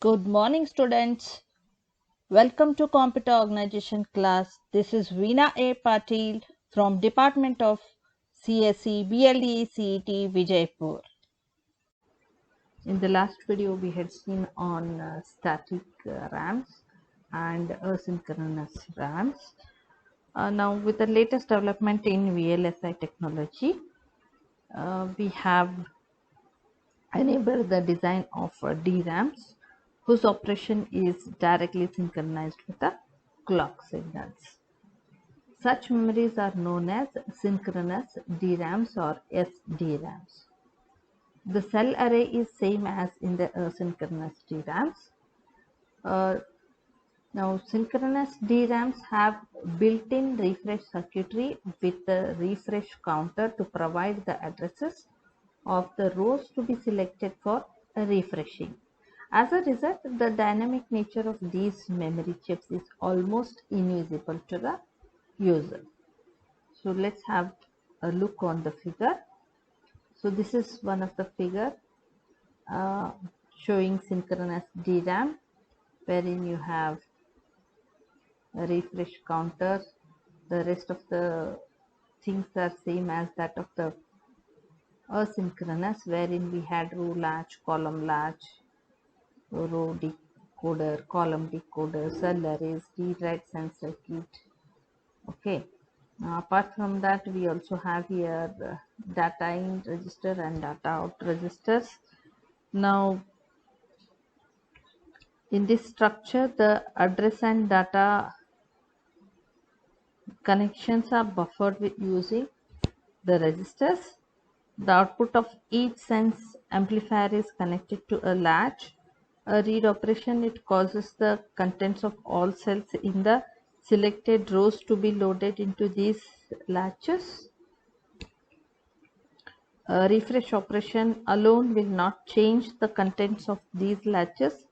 Good morning, students. Welcome to Computer Organization class. This is Veena A. Patil from Department of CSE BLE CET Vijaypur. In the last video, we had seen on static RAMs and asynchronous RAMs. Now, with the latest development in VLSI technology, we have enabled the design of DRAMs whose operation is directly synchronized with the clock signals. Such memories are known as synchronous DRAMs or SDRAMs. The cell array is same as in the asynchronous DRAMs. Now synchronous DRAMs have built-in refresh circuitry with the refresh counter to provide the addresses of the rows to be selected for refreshing. As a result, the dynamic nature of these memory chips is almost invisible to the user. So let's have a look on the figure. So this is one of the figure showing synchronous DRAM, wherein you have a refresh counter. The rest of the things are same as that of the asynchronous, wherein we had row latch, column latch, row decoder, column decoder, cell arrays, read-write and circuit. Okay. Now, apart from that, we also have here data in register and data out registers. Now, in this structure, the address and data connections are buffered with using the registers. The output of each sense amplifier is connected to a latch. A read operation, it causes the contents of all cells in the selected rows to be loaded into these latches. A refresh operation alone will not change the contents of these latches.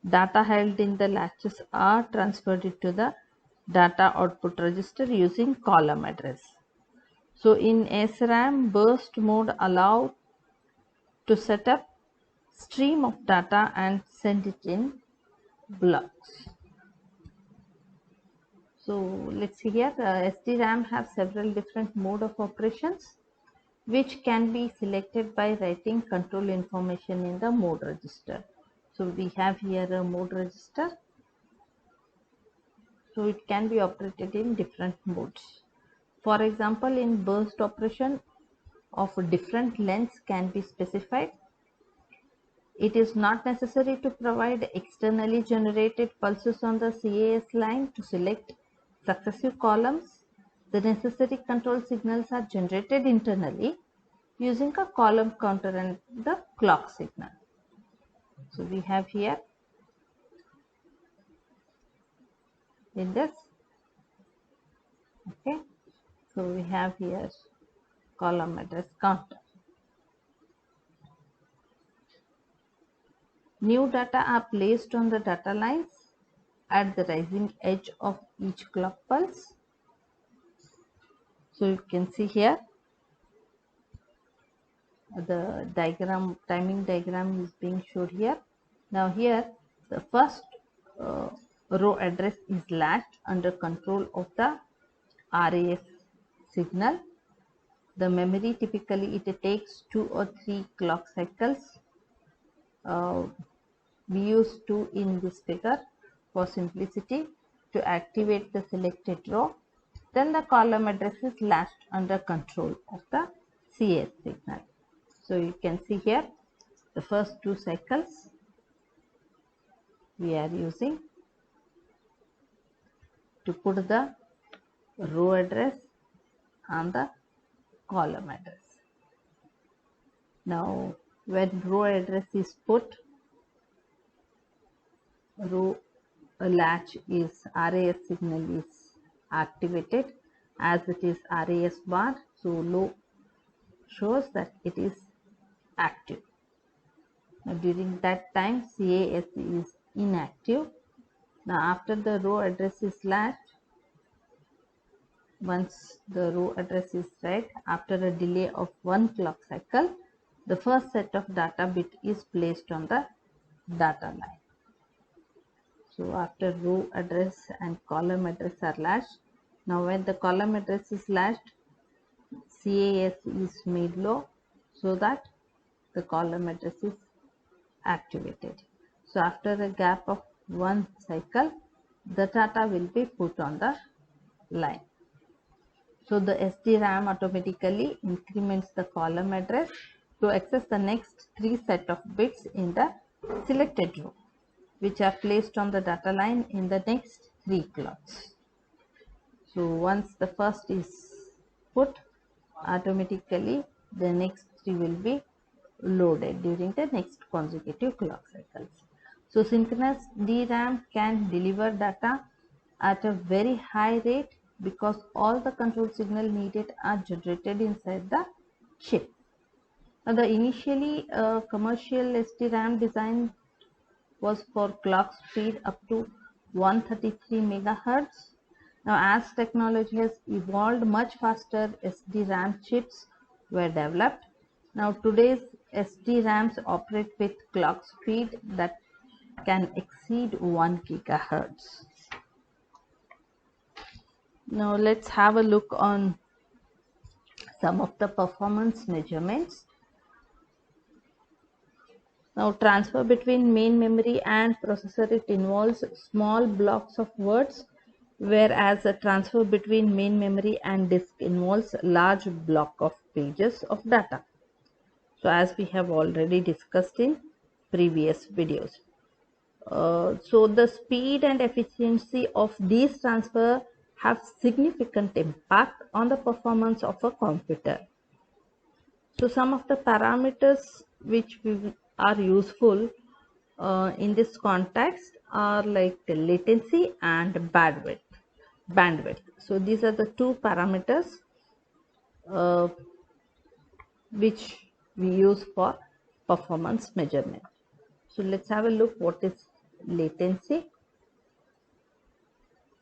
Data held in the latches are transferred into the data output register using column address. So in SRAM, burst mode allows to set up stream of data and send it in blocks. So let's see here, SDRAM have several different mode of operations which can be selected by writing control information in the mode register. So we have here a mode register. So it can be operated in different modes. For example, in burst operation of different lengths can be specified. It is not necessary to provide externally generated pulses on the CAS line to select successive columns. The necessary control signals are generated internally using a column counter and the clock signal. So we have here in this, okay, so we have here column address counter. New data are placed on the data lines at the rising edge of each clock pulse. So you can see here the diagram, timing diagram is being showed here. Now here the first row address is latched under control of the RAS signal. The memory typically it takes 2 or 3 clock cycles. We use 2 in this figure for simplicity to activate the selected row. Then the column address is latched under control of the CS signal. So you can see here the first 2 cycles we are using to put the row address and the column address. Now when row address is put, row latch is RAS signal is activated as it is RAS bar, so low shows that it is active. Now during that time CAS is inactive. Now after the row address is latched, once the row address is read, after a delay of 1 clock cycle, the first set of data bit is placed on the data line. So after row address and column address are latched, now when the column address is latched, CAS is made low so that the column address is activated. So after a gap of one cycle, the data will be put on the line. So the SDRAM automatically increments the column address to access the next three set of bits in the selected row, which are placed on the data line in the next three clocks. So once the first is put, automatically the next three will be loaded during the next consecutive clock cycles. So synchronous DRAM can deliver data at a very high rate because all the control signal needed are generated inside the chip. Now the initially commercial SDRAM design was for clock speed up to 133 megahertz. Now as technology has evolved much faster, SDRAM chips were developed. Now today's SDRAMs operate with clock speed that can exceed 1 gigahertz. Now let's have a look on some of the performance measurements. Now transfer between main memory and processor, it involves small blocks of words, whereas a transfer between main memory and disk involves large block of pages of data. So as we have already discussed in previous videos. So the speed and efficiency of these transfer have significant impact on the performance of a computer. So some of the parameters which are useful in this context are like the latency and bandwidth. So these are the two parameters which we use for performance measurement. So let's have a look what is latency.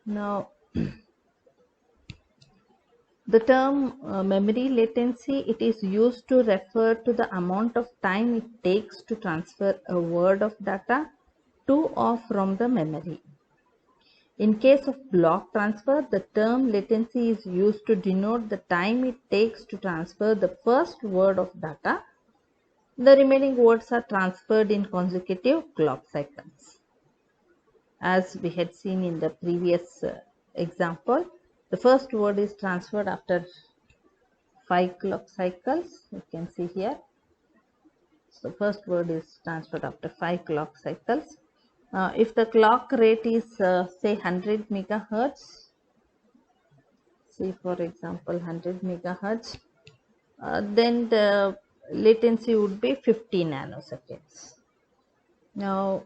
Now the term memory latency, it is used to refer to the amount of time it takes to transfer a word of data to or from the memory. In case of block transfer, the term latency is used to denote the time it takes to transfer the first word of data. The remaining words are transferred in consecutive clock cycles. As we had seen in the previous example, the first word is transferred after 5 clock cycles. You can see here. So first word is transferred after 5 clock cycles. If the clock rate is say 100 megahertz, say for example 100 megahertz, then the latency would be 50 nanoseconds. Now,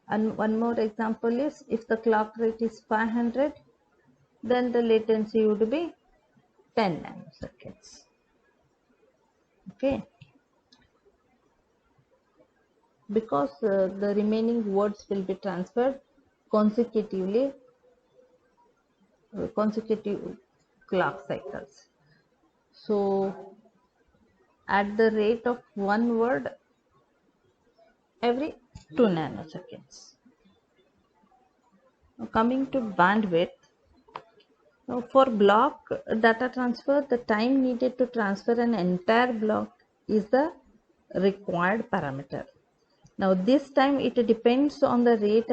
and one more example is if the clock rate is 500, then the latency would be 10 nanoseconds. Okay. Because the remaining words will be transferred consecutive clock cycles. So at the rate of one word every 2 nanoseconds. Now coming to bandwidth. Now for block data transfer, the time needed to transfer an entire block is the required parameter. Now this time it depends on the rate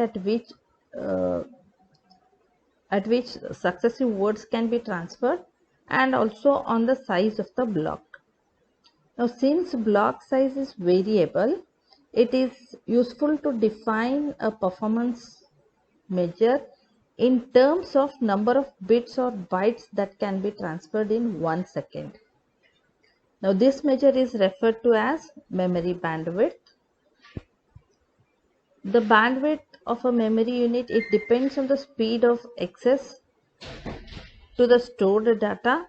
at which successive words can be transferred and also on the size of the block. Now since block size is variable, it is useful to define a performance measure in terms of number of bits or bytes that can be transferred in 1 second. Now this measure is referred to as memory bandwidth. The bandwidth of a memory unit, it depends on the speed of access to the stored data,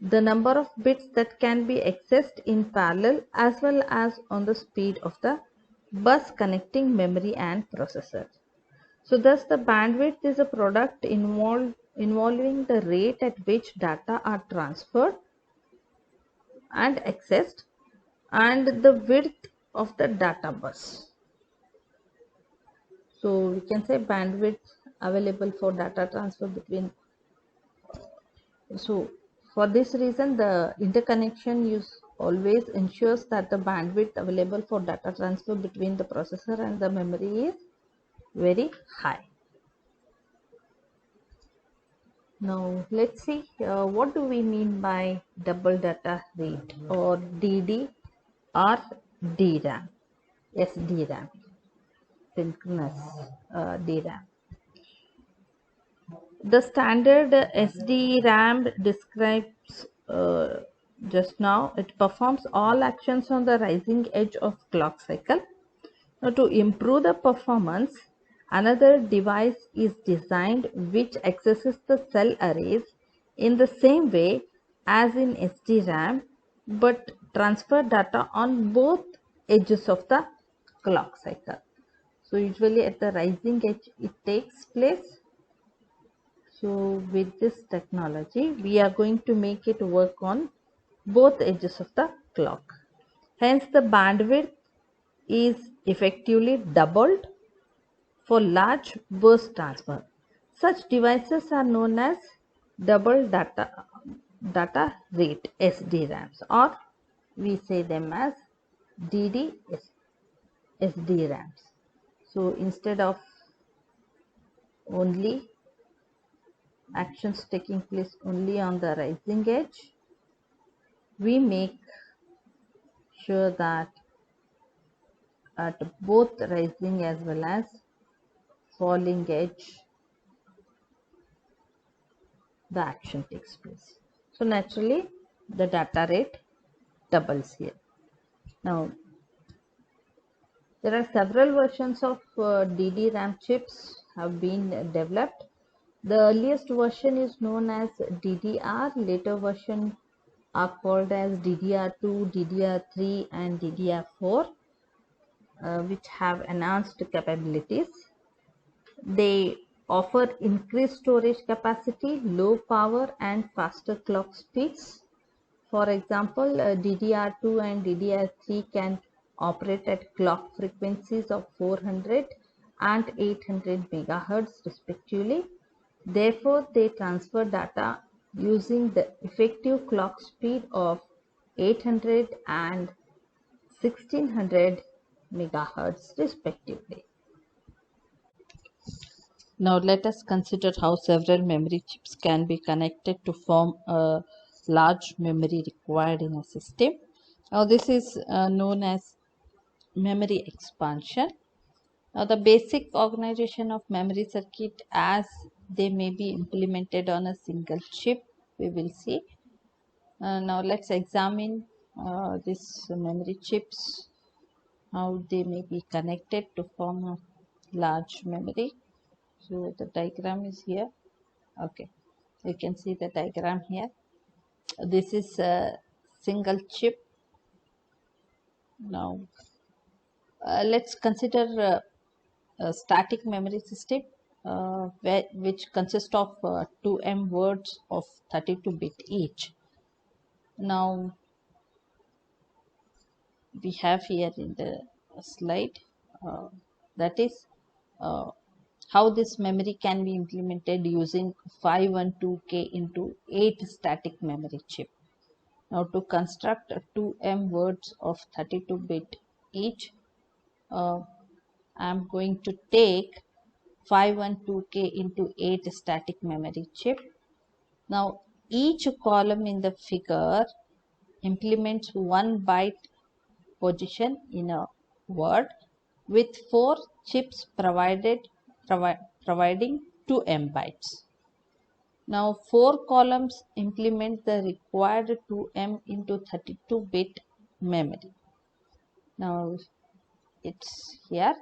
the number of bits that can be accessed in parallel, as well as on the speed of the bus connecting memory and processor. So thus the bandwidth is a product involving the rate at which data are transferred and accessed and the width of the data bus. So we can say bandwidth available for data transfer between. So for this reason, the interconnection use always ensures that the bandwidth available for data transfer between the processor and the memory is very high. Now let's see what do we mean by double data rate or DD or DRAM. Yes, DRAM, synchronous DRAM. The standard SDRAM describes just now, it performs all actions on the rising edge of clock cycle. Now, to improve the performance, another device is designed which accesses the cell arrays in the same way as in SDRAM but transfer data on both edges of the clock cycle. So usually at the rising edge it takes place. So with this technology, we are going to make it work on both edges of the clock. Hence, the bandwidth is effectively doubled for large burst transfer. Such devices are known as double data rate SDRAMs, or we say them as DD SDRAMs. So instead of only actions taking place only on the rising edge, we make sure that at both rising as well as falling edge the action takes place. So naturally the data rate doubles here. Now there are several versions of DD-RAM chips have been developed. The earliest version is known as DDR, later version are called as DDR2, DDR3 and DDR4, which have enhanced capabilities. They offer increased storage capacity, low power and faster clock speeds. For example, DDR2 and DDR3 can operate at clock frequencies of 400 and 800 MHz respectively. Therefore, they transfer data using the effective clock speed of 800 and 1600 MHz respectively. Now let us consider how several memory chips can be connected to form a large memory required in a system. Now this is known as memory expansion. Now the basic organization of memory circuit as they may be implemented on a single chip, we will see. Now let's examine these memory chips, how they may be connected to form a large memory. So the diagram is here. Okay, you can see the diagram here. This is a single chip. Now let's consider a static memory system which consists of 2M words of 32-bit each. Now we have here in the slide that is how this memory can be implemented using 512K into 8 static memory chip. Now to construct 2M words of 32-bit each, I am going to take 512K into 8 static memory chip. Now each column in the figure implements 1 byte position in a word with 4 chips providing 2M bytes. Now 4 columns implement the required 2M into 32-bit memory. Now it's here.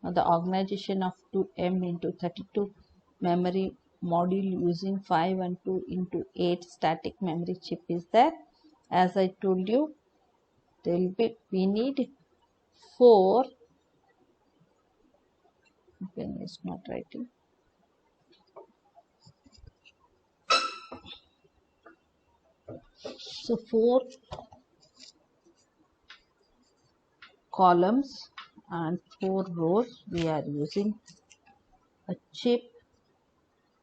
Now the organization of 2M into 32 memory module using 512 into 8 static memory chip is there. As I told you, we need 4. Pen is not writing. So 4 columns and 4 rows. We are using a chip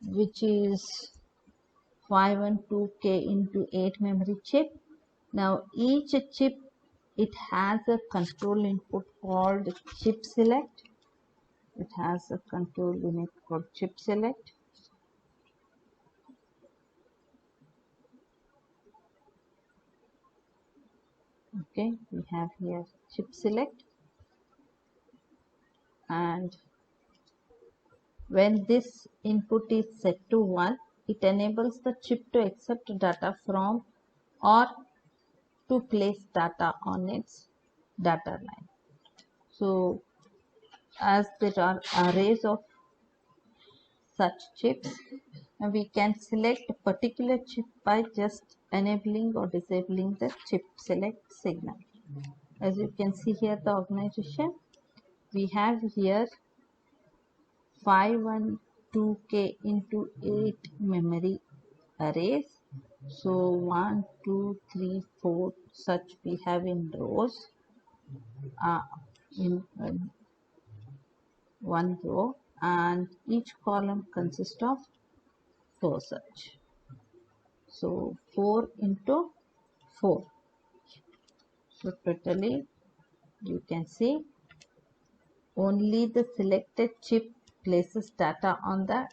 which is 512K into 8 memory chip. Now each chip, it has a control input called chip select. It has a control unit called chip select. Okay, we have here chip select, and when this input is set to 1, it enables the chip to accept data from or to place data on its data line. So as there are arrays of such chips, we can select a particular chip by just enabling or disabling the chip select signal. As you can see here, the organization, we have here 512K into 8 memory arrays. So 1, 2, 3, 4 such we have in rows, in one row, and each column consists of 4 such. So 4 into 4. So totally you can see only the selected chip places data on the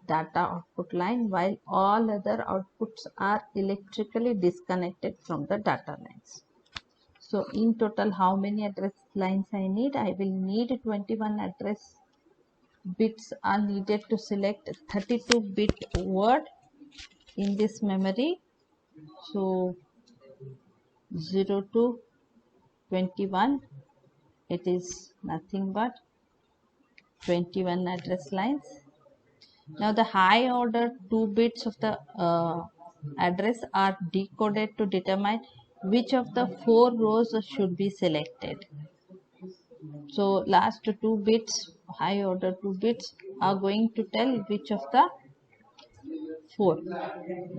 data output line, while all other outputs are electrically disconnected from the data lines. So in total, how many address lines I need? I will need 21 address bits are needed to select 32-bit word in this memory. So 0 to 21, it is nothing but 21 address lines. Now the high order 2 bits of the address are decoded to determine which of the 4 rows should be selected. So last 2 bits, high order 2 bits, are going to tell which of the 4.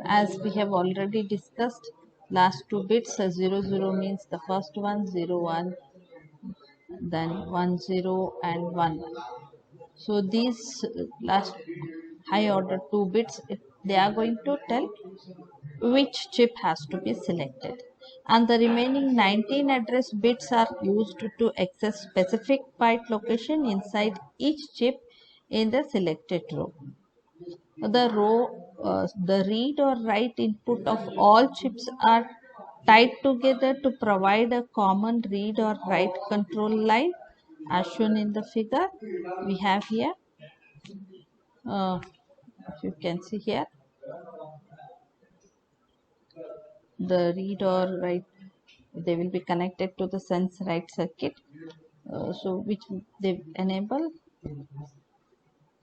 As we have already discussed, last 2 bits, 0 0 means the first one, 0 1, then 1 0 and 1 1. So these last high order 2 bits, they are going to tell which chip has to be selected, and the remaining 19 address bits are used to access specific byte location inside each chip in the selected row. The read or write input of all chips are tied together to provide a common read or write control line, as shown in the figure we have here. You can see here the read or write, they will be connected to the sense write circuit, so which they enable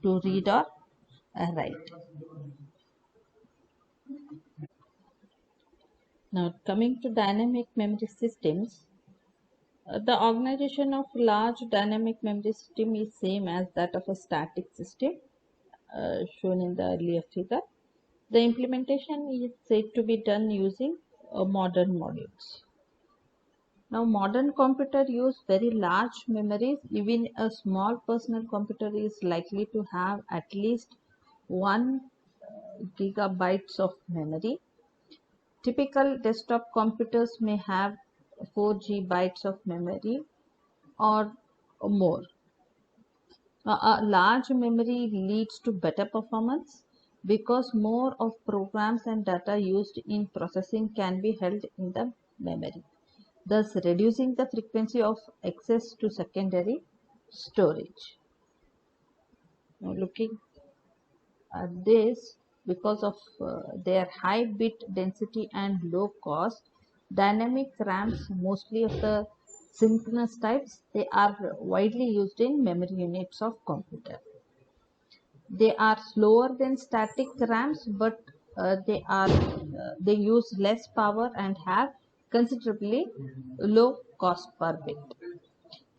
to read or write. Now coming to dynamic memory systems, the organization of large dynamic memory system is same as that of a static system, shown in the earlier figure. The implementation is said to be done using modern modules. Now modern computers use very large memories. Even a small personal computer is likely to have at least 1 gigabytes of memory. Typical desktop computers may have 4 GB of memory or more. A large memory leads to better performance because more of programs and data used in processing can be held in the memory, thus reducing the frequency of access to secondary storage. Now looking at this, because of their high bit density and low cost, dynamic RAMs, mostly of the synchronous types, they are widely used in memory units of computer. They are slower than static RAMs, but they use less power and have considerably low cost per bit.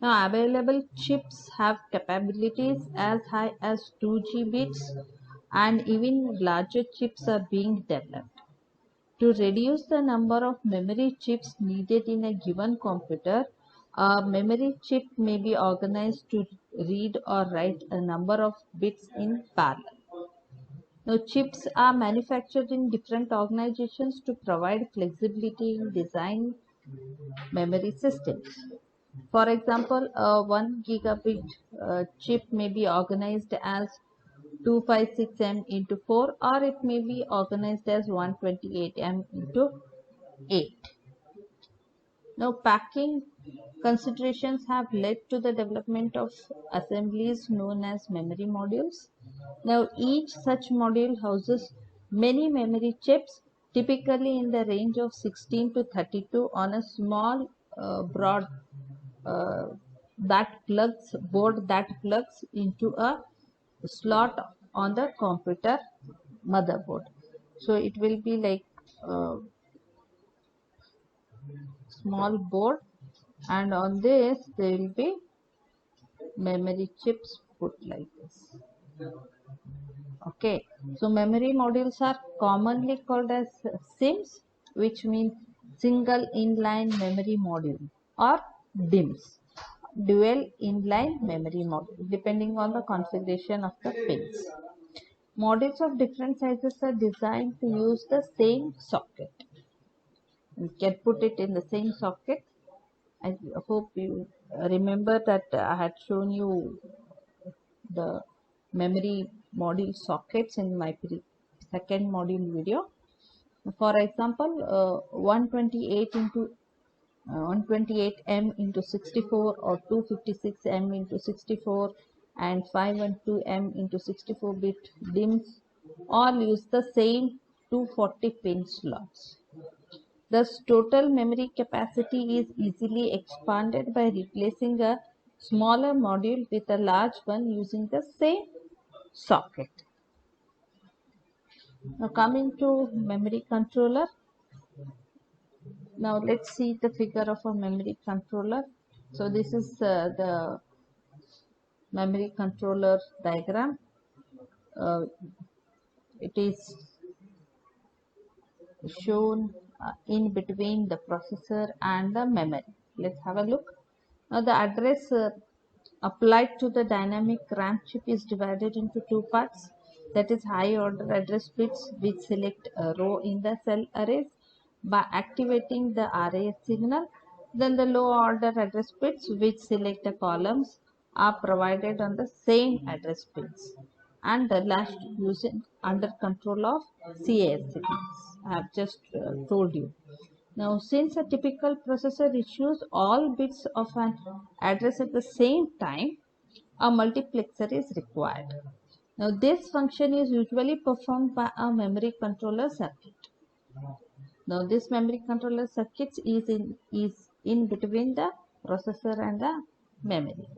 Now, available chips have capabilities as high as 2 bits, and even larger chips are being developed. To reduce the number of memory chips needed in a given computer, A memory chip may be organized to read or write a number of bits in parallel. Now, chips are manufactured in different organizations to provide flexibility in design memory systems. For example, a 1 gigabit chip may be organized as 256M into 4, or it may be organized as 128M into 8. Now, packing considerations have led to the development of assemblies known as memory modules. Now, each such module houses many memory chips, typically in the range of 16 to 32, on a small broad uh, board that plugs into a slot on the computer motherboard. So it will be like a small board, and on this there will be memory chips put like this. Okay, so memory modules are commonly called as SIMs, which means single inline memory module, or DIMMs, dual inline memory module, depending on the configuration of the pins. Modules of different sizes are designed to use the same socket. You can put it in the same socket. I hope you remember that I had shown you the memory module sockets in my second module video. For example, 128 into 128M into 64, or 256M into 64, and 512M into 64 bit DIMMs all use the same 240 pin slots. Thus, total memory capacity is easily expanded by replacing a smaller module with a large one using the same socket. Now, coming to memory controller. Now, let's see the figure of a memory controller. So, this is the memory controller diagram. It is shown in between the processor and the memory. Let's have a look. Now, the address applied to the dynamic RAM chip is divided into two parts, that is high order address bits which select a row in the cell arrays by activating the RAS signal. Then the low order address bits which select the columns are provided on the same address pins and the latched using under control of CAS signals. I have just told you. Now, since a typical processor issues all bits of an address at the same time, a multiplexer is required. Now, this function is usually performed by a memory controller circuit. Now, this memory controller circuit is in between the processor and the memory.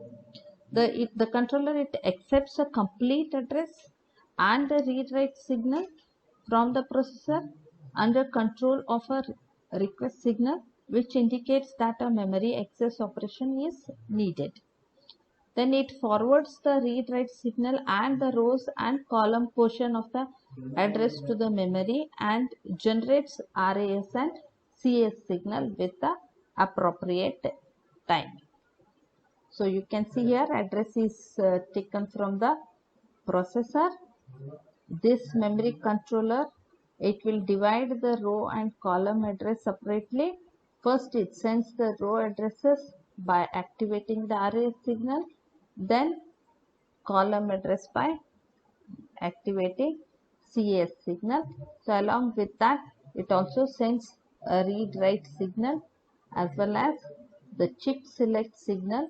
The controller, it accepts a complete address and the read-write signal from the processor under control of a request signal, which indicates that a memory access operation is needed. Then it forwards the read-write signal and the rows and column portion of the address to the memory and generates RAS and CS signal with the appropriate time. So you can see here address is taken from the processor. This memory controller, it will divide the row and column address separately. First it sends the row addresses by activating the RAS signal, then column address by activating CS signal. So along with that, it also sends a read write signal as well as the chip select signal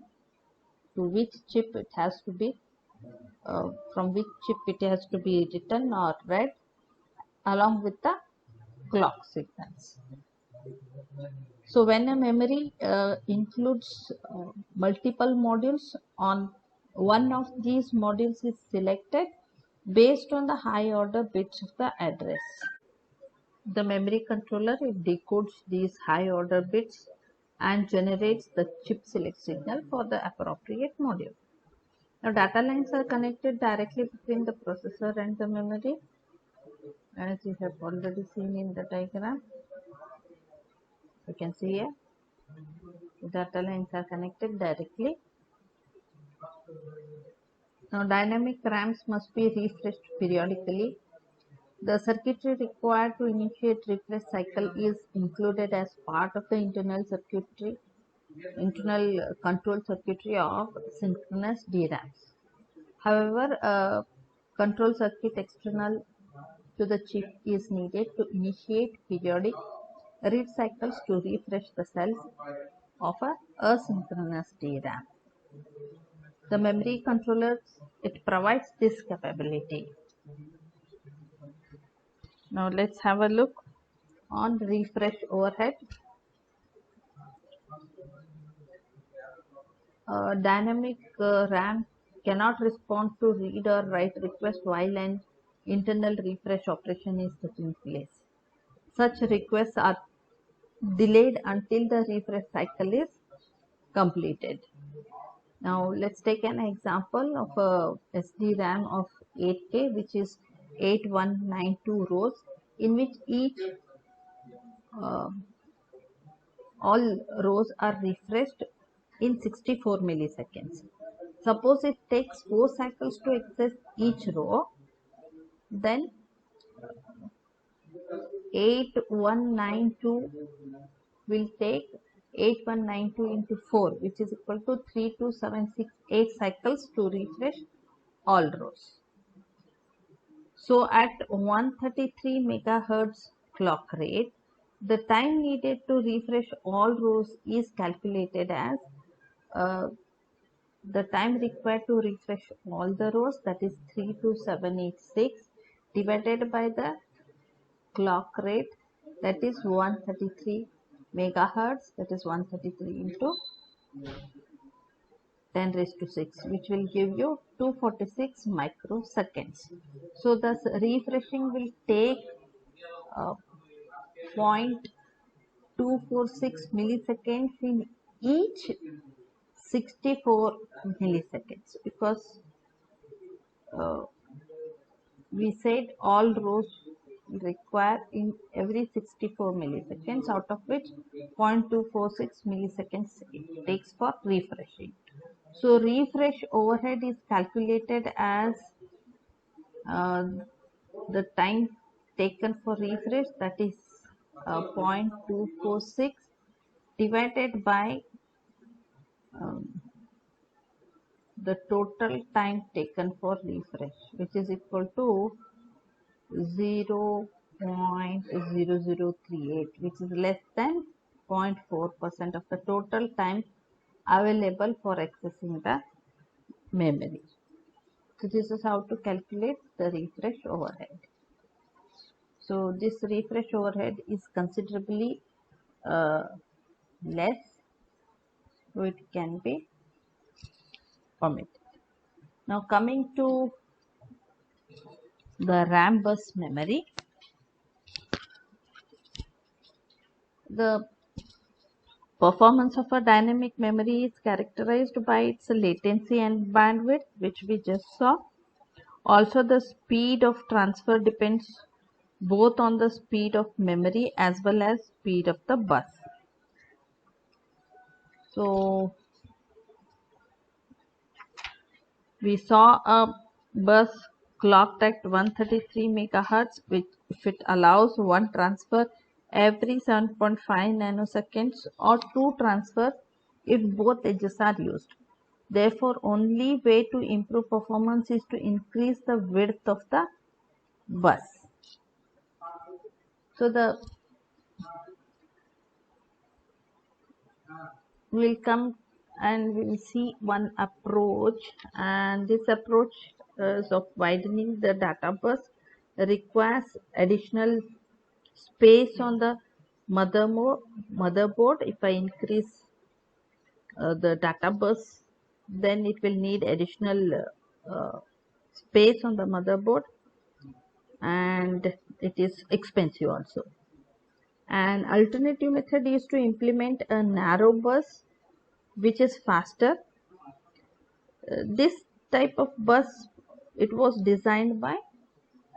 to which chip it has to be from which chip it has to be written or read, along with the clock signals. So when a memory includes multiple modules, on one of these modules is selected based on the high order bits of the address. The memory controller, it decodes these high order bits and generates the chip select signal for the appropriate module. Now, data lines are connected directly between the processor and the memory, as you have already seen in the diagram. You can see here. The data lines are connected directly. Now dynamic RAMs must be refreshed periodically. The circuitry required to initiate refresh cycle is included as part of the internal control circuitry of synchronous DRAMs. However, a control circuit external to the chip is needed to initiate periodic read cycles to refresh the cells of a asynchronous DRAM. The memory controller, it provides this capability. Now let's have a look on refresh overhead. Dynamic RAM cannot respond to read or write request while an internal refresh operation is taking place. Such requests are delayed until the refresh cycle is completed. Now let's take an example of a SD-RAM of 8K, which is 8192 rows, in which uh, all rows are refreshed in 64 milliseconds. Suppose it takes 4 cycles to access each row, then 8192 will take 8192 into 4, which is equal to 32768 cycles to refresh all rows. So at 133 megahertz clock rate, the time needed to refresh all rows is calculated as the time required to refresh all the rows, that is 32786, divided by the clock rate, that is 133 megahertz, that is 133 into 10 raised to 6, which will give you 246 microseconds. So thus refreshing will take 0.246 milliseconds in each 64 milliseconds, because uh, we said all rows require in every 64 milliseconds, out of which 0.246 milliseconds it takes for refreshing. So refresh overhead is calculated as uh, the time taken for refresh, that is 0.246 divided by um, the total time taken for refresh, which is equal to 0.0038, which is less than 0.4% of the total time available for accessing the memory. So this is how to calculate the refresh overhead. So this refresh overhead is considerably less, so it can be omitted. Now coming to the RAM bus memory, the performance of a dynamic memory is characterized by its latency and bandwidth, which we just saw. Also, the speed of transfer depends both on the speed of memory as well as speed of the bus. So we saw a bus clocked at 133 megahertz, which if it allows one transfer every 7.5 nanoseconds or two transfer if both edges are used. Therefore, only way to improve performance is to increase the width of the bus. So we'll come and we'll see one approach, and this approach of widening the data bus requires additional space on the motherboard. If I increase the data bus, then it will need additional space on the motherboard, and it is expensive also. An alternative method is to implement a narrow bus which is faster. This type of bus, it was designed by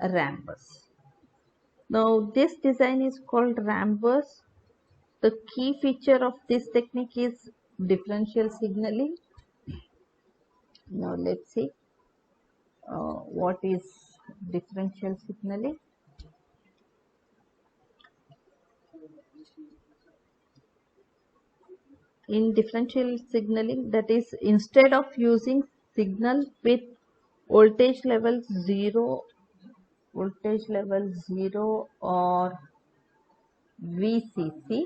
Rambus. Now this design is called Rambus The key feature of this technique is differential signaling. Now let's see what is differential signaling. In differential signaling, that is, instead of using signal with voltage level 0 or VCC,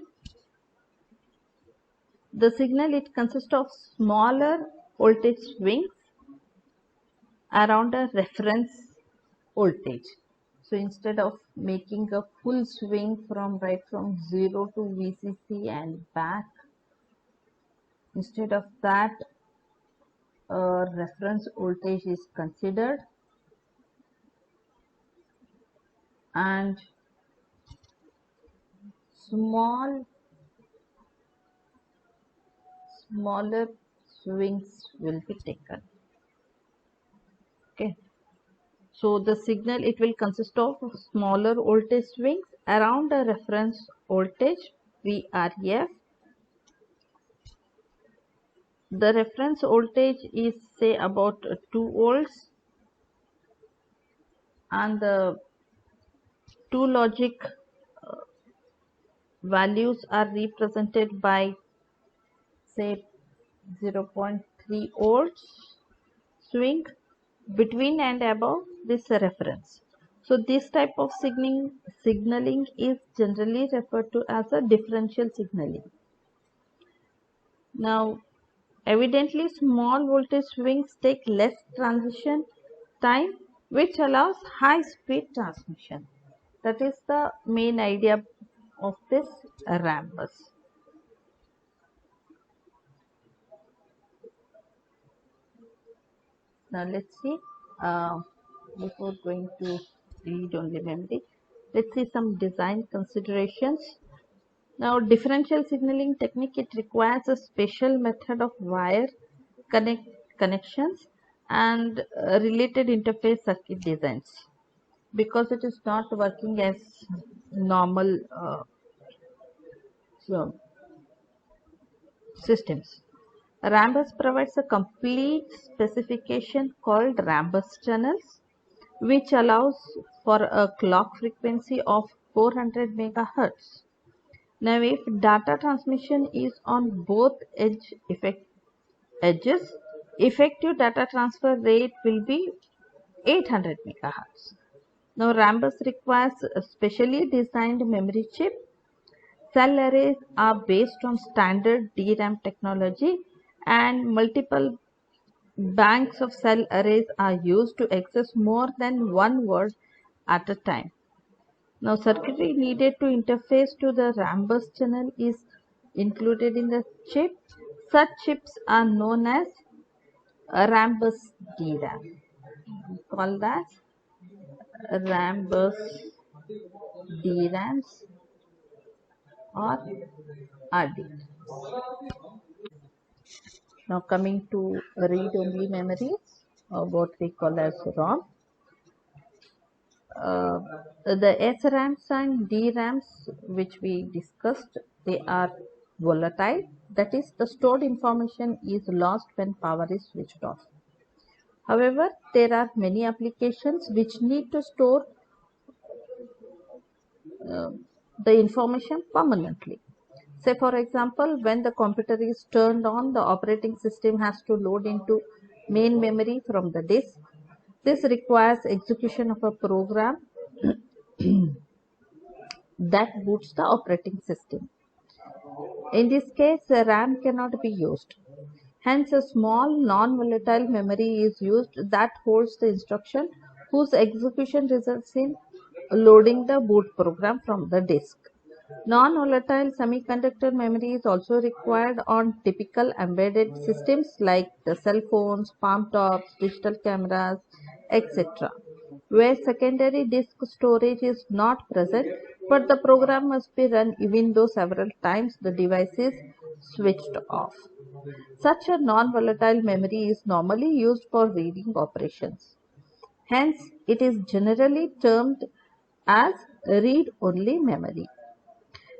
the signal, it consists of smaller voltage swings around a reference voltage. So instead of making a full swing from right from 0 to VCC and back, instead of that, a reference voltage is considered, and smaller swings will be taken. Okay, so the signal, it will consist of smaller voltage swings around a reference voltage VRF. The reference voltage is, say, about 2 volts, and the two logic values are represented by, say, 0.3 volts swing between and above this reference. So this type of signaling is generally referred to as a differential signaling. Now, evidently, small voltage swings take less transition time, which allows high speed transmission. That is the main idea of this rambus. Now let's see, before going to read-only memory, let's see some design considerations. Now, differential signaling technique, it requires a special method of wire connections and related interface circuit designs, because it is not working as normal so systems. Rambus provides a complete specification called Rambus channels, which allows for a clock frequency of 400 megahertz. Now, if data transmission is on both edges, effective data transfer rate will be 800 megahertz. Now, Rambus requires a specially designed memory chip. Cell arrays are based on standard DRAM technology, and multiple banks of cell arrays are used to access more than one word at a time. Now, circuitry needed to interface to the Rambus channel is included in the chip. Such chips are known as Rambus DRAM. We call that Rambus DRAMs or RD. Now coming to read-only memories, or what we call as ROM. The SRAMs and DRAMs which we discussed, they are volatile. That is, the stored information is lost when power is switched off. However, there are many applications which need to store the information permanently. Say, for example, when the computer is turned on, the operating system has to load into main memory from the disk. This requires execution of a program that boots the operating system. In this case, the RAM cannot be used. Hence, a small non-volatile memory is used that holds the instruction whose execution results in loading the boot program from the disk. Non-volatile semiconductor memory is also required on typical embedded systems like the cell phones, palm tops, digital cameras, etc., where secondary disk storage is not present, but the program must be run even though several times the device is switched off. Such a non-volatile memory is normally used for reading operations. Hence, it is generally termed as read-only memory.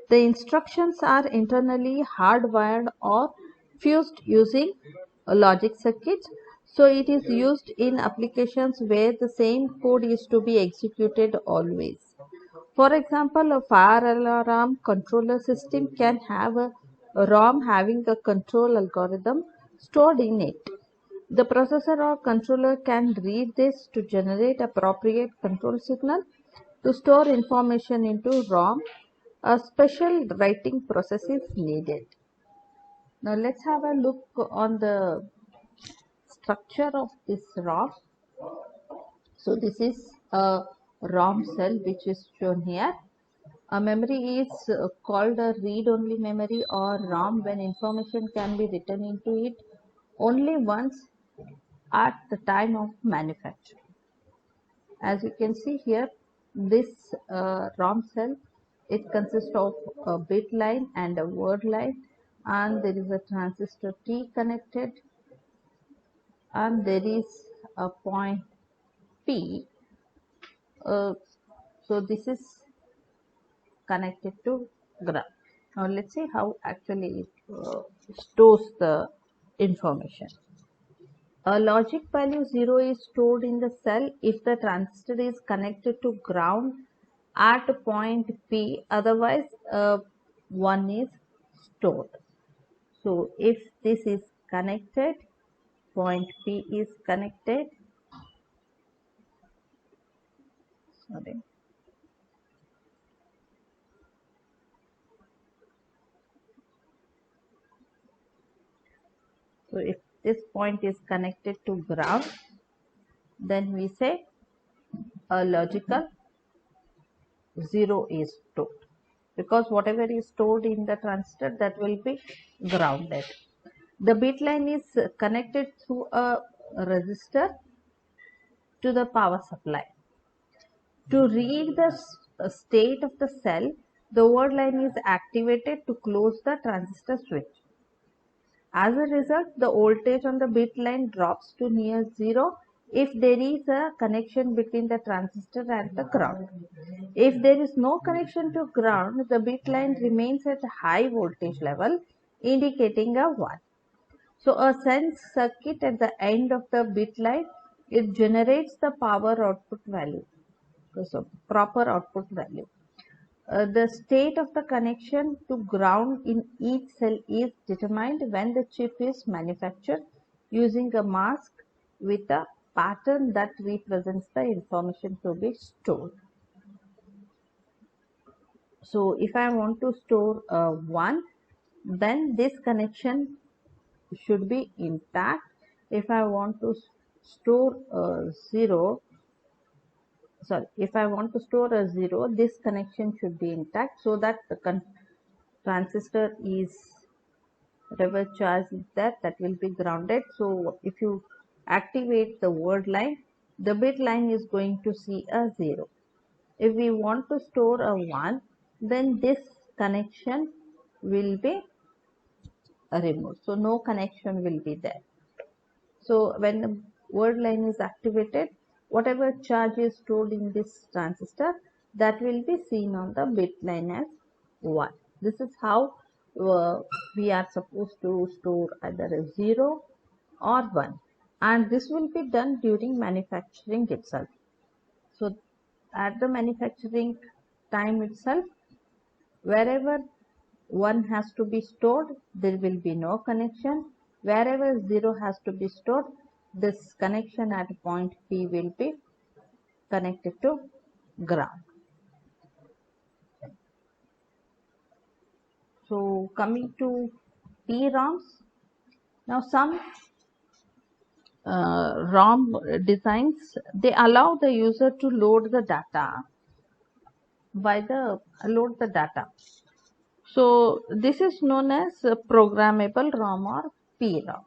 The instructions are internally hardwired or fused using a logic circuits. So it is used in applications where the same code is to be executed always. For example, a fire alarm controller system can have a ROM having a control algorithm stored in it. The processor or controller can read this to generate appropriate control signal. To store information into ROM, a special writing process is needed. Now let's have a look on the structure of this ROM. So this is a ROM cell which is shown here. A memory is called a read-only memory or ROM when information can be written into it only once at the time of manufacture. As you can see here, this ROM cell, it consists of a bit line and a word line, and there is a transistor T connected, and there is a point P. Uh, so this is connected to ground. Now let's see how actually it stores the information. A logic value 0 is stored in the cell if the transistor is connected to ground at point P, otherwise 1 is stored. So if this is connected, point P is connected, sorry. So if this point is connected to ground, then we say a logical 0 is stored, because whatever is stored in the transistor, that will be grounded. The bit line is connected through a resistor to the power supply. To read the state of the cell, the word line is activated to close the transistor switch. As a result, the voltage on the bit line drops to near zero if there is a connection between the transistor and the ground. If there is no connection to ground, the bit line remains at a high voltage level, indicating a 1. So a sense circuit at the end of the bit line, it generates the power output value. So proper output value. The state of the connection to ground in each cell is determined when the chip is manufactured using a mask with a pattern that represents the information to be stored. So if I want to store 1, then this connection should be intact. If I want to store 0, if I want to store a 0, this connection should be intact, so that the transistor is, whatever charge is there, that will be grounded. So if you activate the word line, the bit line is going to see a 0. If we want to store a 1, then this connection will be removed. So no connection will be there. So when the word line is activated, whatever charge is stored in this transistor, that will be seen on the bit line as 1. This is how we are supposed to store either a 0 or 1. And this will be done during manufacturing itself. So at the manufacturing time itself, wherever 1 has to be stored, there will be no connection. Wherever 0 has to be stored, this connection at point P will be connected to ground. So coming to PROMs, now some ROM designs, they allow the user to load the data load the data. So this is known as a programmable ROM or PROM.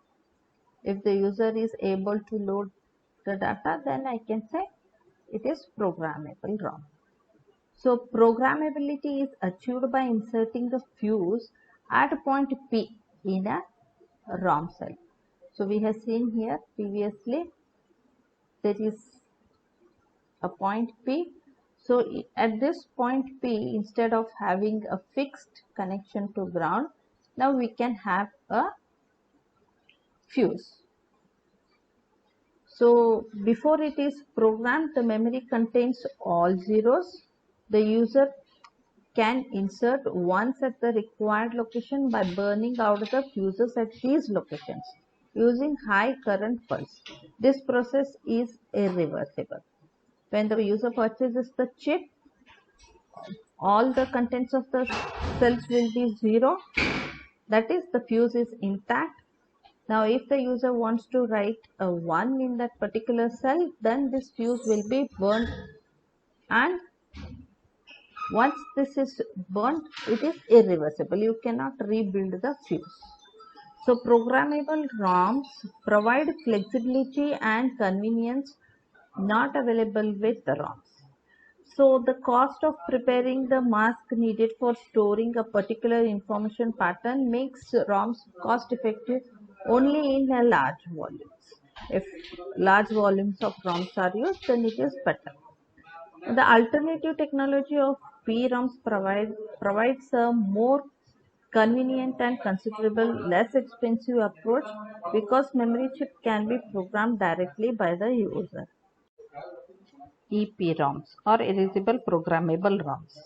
If the user is able to load the data, then I can say it is programmable ROM. So programmability is achieved by inserting the fuse at point P in a ROM cell. So we have seen here previously, there is a point P. So at this point P, instead of having a fixed connection to ground, now we can have a fuse. So before it is programmed, the memory contains all zeros. The user can insert ones at the required location by burning out the fuses at these locations using high current pulse. This process is irreversible. When the user purchases the chip, all the contents of the cells will be zero. That is, the fuse is intact. Now, if the user wants to write a 1 in that particular cell, then this fuse will be burned, and once this is burnt, it is irreversible. You cannot rebuild the fuse. So programmable ROMs provide flexibility and convenience not available with the ROMs. So the cost of preparing the mask needed for storing a particular information pattern makes ROMs cost effective only in a large volumes. If large volumes of ROMs are used, then it is better. The alternative technology of PROMs provides a more convenient and considerable less expensive approach because memory chip can be programmed directly by the user. EPROMs or erasable programmable ROMs.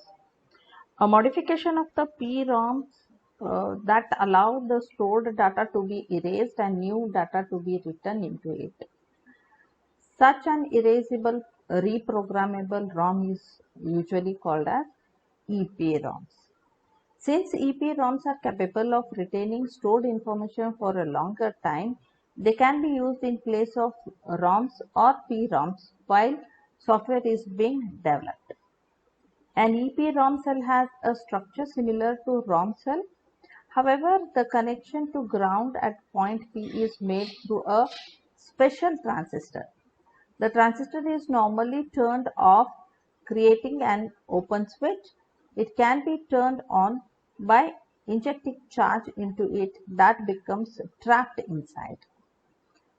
A modification of the PROMs that allow the stored data to be erased and new data to be written into it. Such an erasable reprogrammable ROM is usually called as EPROMs. Since EPROMs are capable of retaining stored information for a longer time, they can be used in place of ROMs or PROMs while software is being developed. An EPROM cell has a structure similar to ROM cell. However, the connection to ground at point P is made through a special transistor. The transistor is normally turned off, creating an open switch. It can be turned on by injecting charge into it that becomes trapped inside.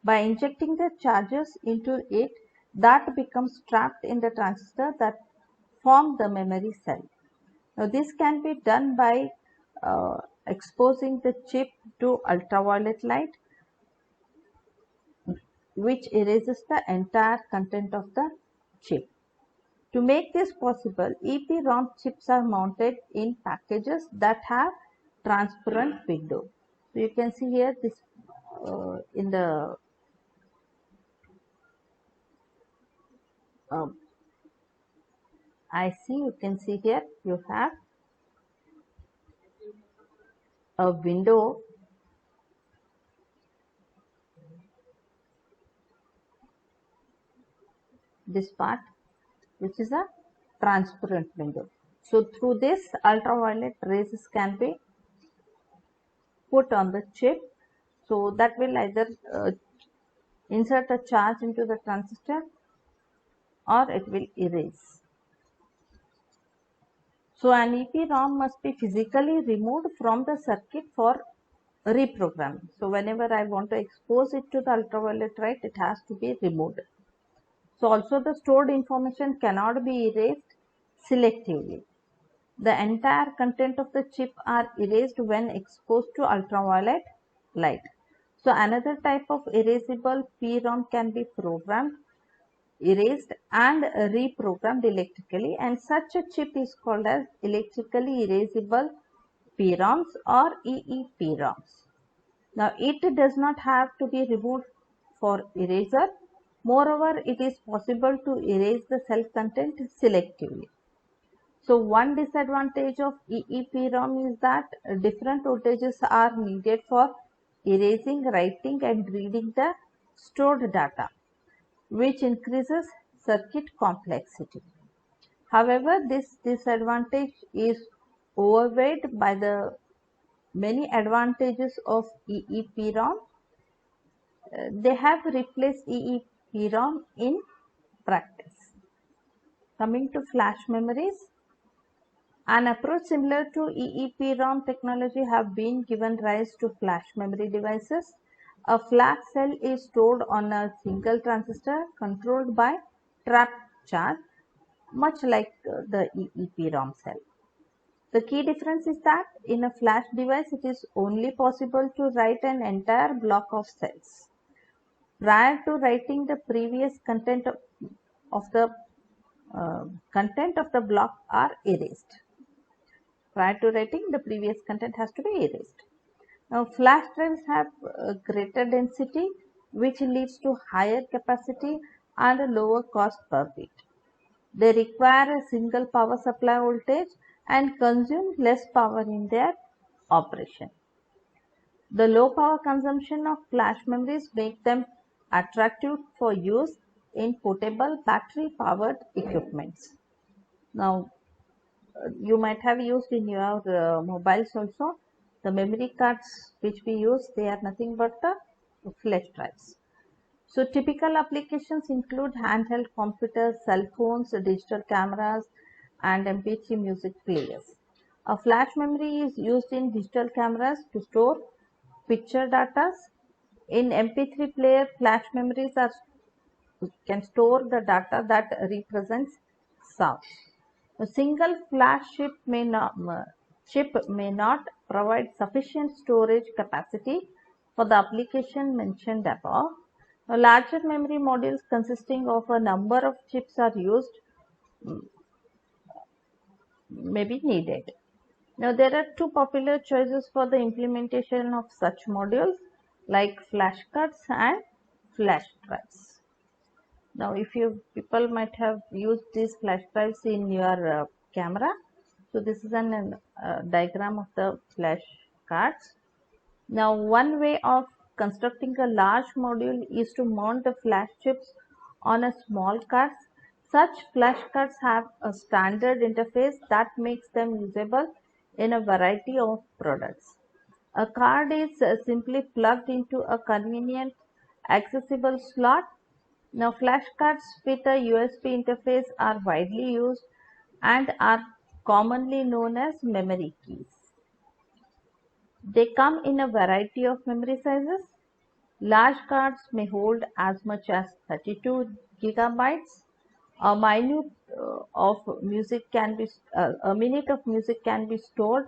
By injecting the charges into it that becomes trapped in the transistor that form the memory cell. Now this can be done by exposing the chip to ultraviolet light, which erases the entire content of the chip. To make this possible, EPROM chips are mounted in packages that have transparent window. So you can see here this in the IC, you can see here you have a window this part, which is a transparent window. So through this ultraviolet rays can be put on the chip, so that will either insert a charge into the transistor or it will erase. So an EPROM must be physically removed from the circuit for reprogramming. So whenever I want to expose it to the ultraviolet light, it has to be removed. So also the stored information cannot be erased selectively. The entire content of the chip are erased when exposed to ultraviolet light. So another type of erasable PROM can be programmed, erased and reprogrammed electrically, and such a chip is called as electrically erasable PROMs or EEPROMs. Now it does not have to be removed for erasure. Moreover, it is possible to erase the cell content selectively. So one disadvantage of EEPROM is that different voltages are needed for erasing, writing and reading the stored data, which increases circuit complexity. However, this disadvantage is overweighed by the many advantages of EEPROM. They have replaced EEPROM in practice. Coming to flash memories, an approach similar to EEPROM technology have been given rise to flash memory devices. A flash cell is stored on a single transistor controlled by trapped charge. much like the EEPROM cell. The key difference is that in a flash device, it is only possible to write an entire block of cells. Prior to writing, the previous content of the block are erased. Prior to writing, the previous content has to be erased. Now, flash drives have greater density, which leads to higher capacity and a lower cost per bit. They require a single power supply voltage and consume less power in their operation. The low power consumption of flash memories make them attractive for use in portable battery powered equipments. Now, you might have used in your mobiles also. The memory cards which we use, they are nothing but the flash drives. So typical applications include handheld computers, cell phones, digital cameras, and MP3 music players. A flash memory is used in digital cameras to store picture data. In MP3 player, flash memories can store the data that represents sound. A single flash chip may not provide sufficient storage capacity for the application mentioned above. Larger memory modules consisting of a number of chips are used, may be needed. Now, there are two popular choices for the implementation of such modules like flash cards and flash drives. Now, if you people might have used these flash drives in your camera. So, this is an diagram of the flash cards. Now, one way of constructing a large module is to mount the flash chips on a small card. Such flash cards have a standard interface that makes them usable in a variety of products. A card is simply plugged into a convenient accessible slot. Now, flash cards with a USB interface are widely used and are commonly known as memory keys. They come in a variety of memory sizes. Large cards may hold as much as 32 gigabytes. A minute of music can be a minute of music can be stored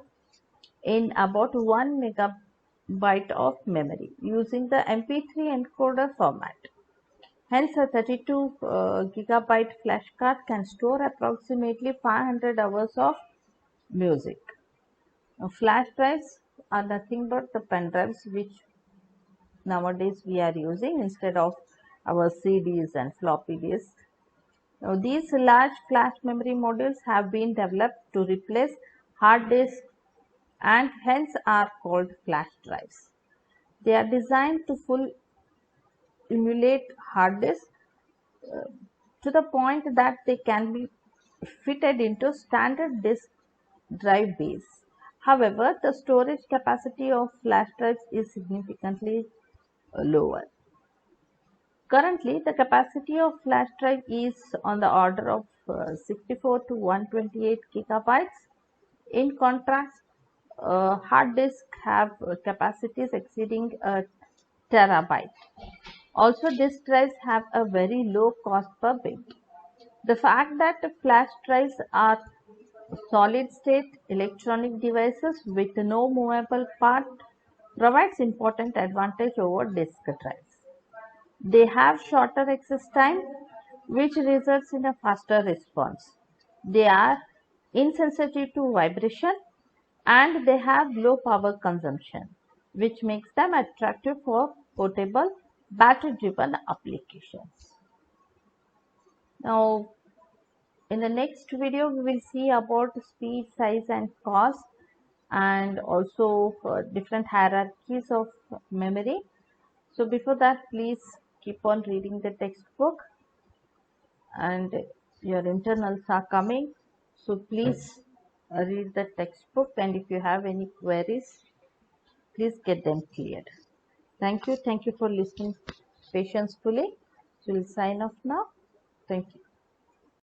in about 1 megabyte of memory using the MP3 encoder format. Hence, a 32 gigabyte flash card can store approximately 500 hours of music. Now, flash drives are nothing but the pen drives which nowadays we are using instead of our CDs and floppy disks. Now, these large flash memory modules have been developed to replace hard disks and hence are called flash drives. They are designed to full emulate hard disks to the point that they can be fitted into standard disk drive base. However, the storage capacity of flash drives is significantly lower. Currently, the capacity of flash drive is on the order of 64 to 128 gigabytes. In contrast, hard disks have capacities exceeding a terabyte. Also, disk drives have a very low cost per bit. The fact that flash drives are solid-state electronic devices with no movable part provides important advantage over disk drives. They have shorter access time, which results in a faster response. They are insensitive to vibration and they have low power consumption, which makes them attractive for portable battery-driven applications. Now, in the next video, we will see about speed, size, and cost, and also different hierarchies of memory. So, before that, please keep on reading the textbook, and your internals are coming. So, please read the textbook, and if you have any queries, please get them cleared. Thank you. Thank you for listening patiently. So, we'll sign off now. Thank you.